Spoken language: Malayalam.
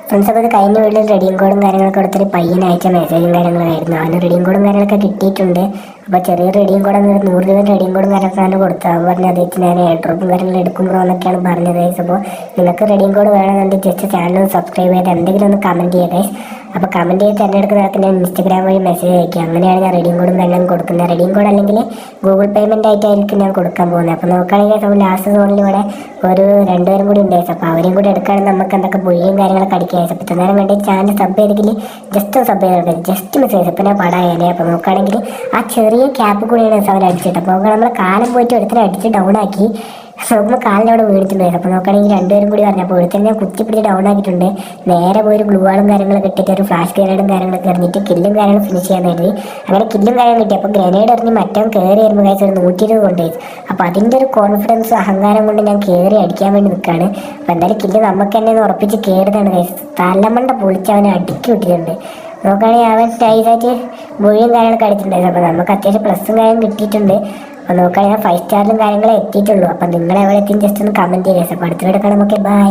ഫ്രണ്ട്സ് അപ്പോൾ ഇത് കഴിഞ്ഞ വീട്ടിൽ റെഡിയും കോഡും കാര്യങ്ങളൊക്കെ കൊടുത്തൊരു പയ്യൻ അയച്ച മെസ്സേജും കാര്യങ്ങളായിരുന്നു. അവന് റെഡിയും കോഡും കാര്യങ്ങളൊക്കെ കിട്ടിയിട്ടുണ്ട്. അപ്പോൾ ചെറിയ റെഡിയും കോഡ് 100 രൂപ റെഡിയും കോഡും കാര്യങ്ങളൊക്കെ അവന് കൊടുത്തു. അവൻ പറഞ്ഞ അദ്ദേഹത്തിന് ഞാൻ എയർ ഡ്രോപ്പും കാര്യങ്ങളും എടുക്കുമ്പോൾ എന്നൊക്കെയാണ് പറഞ്ഞത് ഗൈസ്. അപ്പോൾ നിങ്ങൾക്ക് റെഡിയും കോഡ് വേണമെന്നുണ്ടെങ്കിൽ ജസ്റ്റ് ചാനൽ സബ്സ്ക്രൈബ് ചെയ്ത് എന്തെങ്കിലും ഒന്ന് കമൻറ്റ് ചെയ്യുക ഗൈസ്. അപ്പോൾ കമൻറ്റ് ചെയ്ത് തിരഞ്ഞെടുക്കുന്ന ആൾക്ക് ഞാൻ ഇൻസ്റ്റാഗ്രാം വഴി മെസ്സേജ് അയക്കുക. അങ്ങനെയാണ് ഞാൻ റെഡിയും കോഡും എല്ലാം കൊടുക്കുന്നത്. റെഡിയും കോഡ് അല്ലെങ്കിൽ ഗൂഗിൾ പേയ്മെൻറ്റ് ആയിട്ടായിരിക്കും ഞാൻ കൊടുക്കാൻ പോകുന്നത്. അപ്പോൾ നോക്കുകയാണെങ്കിൽ നമ്മൾ ലാസ്റ്റ് സോണിൽ ഇവിടെ ഒരു 2 പേരും കൂടി ഉണ്ട്. അപ്പോൾ അവരെയും കൂടി എടുക്കുകയാണെങ്കിൽ നമുക്ക് എന്തൊക്കെ പൊഴിയും കാര്യങ്ങളൊക്കെ അടിക്കുക. അപ്പോൾ ഇത്രനേരം വേണ്ടി ചാനൽ സബ് ചെയ്തെങ്കിൽ ജസ്റ്റ് സബ് ചെയ്തെടുക്കുക, ജസ്റ്റ് മെസ്സേജ് അപ്പോൾ ഞാൻ പടായാലേ. അപ്പോൾ നോക്കുകയാണെങ്കിൽ ആ ചെറിയ ക്യാപ്പ് കൂടിയാണ് അവർ അടിച്ചിട്ട്. അപ്പോൾ നമ്മൾ കാലം പോയിട്ട് ഒരുത്തരം അടിച്ച് ഡൗൺ ആക്കി. നോക്കുമ്പോൾ കാലിനവിടെ വീണിട്ടുണ്ട്. അപ്പോൾ നോക്കുകയാണെങ്കിൽ 2 പേരും കൂടി പറഞ്ഞു. അപ്പോൾ ഒരുത്തരം ഞാൻ കുത്തിപ്പിടിച്ച് ഡൗൺ ആക്കിയിട്ടുണ്ട്. നേരെ പോയി ഒരു ഗ്ലൂ വാളും കാര്യങ്ങളൊക്കെ ഇട്ടിട്ട് ഒരു ഫ്ലാഷ് ഗ്രനേഡും കാര്യങ്ങളൊക്കെ എറിഞ്ഞിട്ട് കില്ലും കാര്യങ്ങളും ഫിനിഷ് ചെയ്യാൻ കരുതി. അങ്ങനെ കില്ലും കാര്യങ്ങളും കിട്ടി. അപ്പോൾ ഗ്രനേഡ് എറിഞ്ഞ് മറ്റവൻ കയറി വരുമ്പോൾ കഴിച്ച് ഒരു 120 കൊണ്ടുപോയി. അപ്പോൾ അതിൻ്റെ ഒരു കോൺഫിഡൻസ് അഹങ്കാരം കൊണ്ട് ഞാൻ കയറി അടിക്കാൻ വേണ്ടി നിൽക്കുകയാണ്. അപ്പോൾ എന്തായാലും കില്ല് നമുക്ക് തന്നെ ഒന്ന് ഉറപ്പിച്ച് കയറുന്നതാണ് കഴിച്ച്. തലമണ്ട പൊളിച്ച് അവനെ അടുക്കി വിട്ടിട്ടുണ്ട്. നോക്കുകയാണെങ്കിൽ അവൻ നൈസായിട്ട് മുഴിയും കാര്യങ്ങളൊക്കെ അടിച്ചിട്ടുണ്ടായിരുന്നു. അപ്പോൾ നമുക്ക് അത്യാവശ്യം പ്ലസും കാര്യം കിട്ടിയിട്ടുണ്ട്. അപ്പോൾ നോക്കുകയാണെങ്കിൽ 5 സ്റ്റാറിലും കാര്യങ്ങളെ എത്തിയിട്ടുള്ളൂ. അപ്പോൾ നിങ്ങൾ എവിടെ എത്തിയും ജസ്റ്റ് ഒന്ന് കമൻറ്റ് ചെയ്യുക. അപ്പോൾ അടുത്ത വീഡിയോ കാണാം. Okay bye.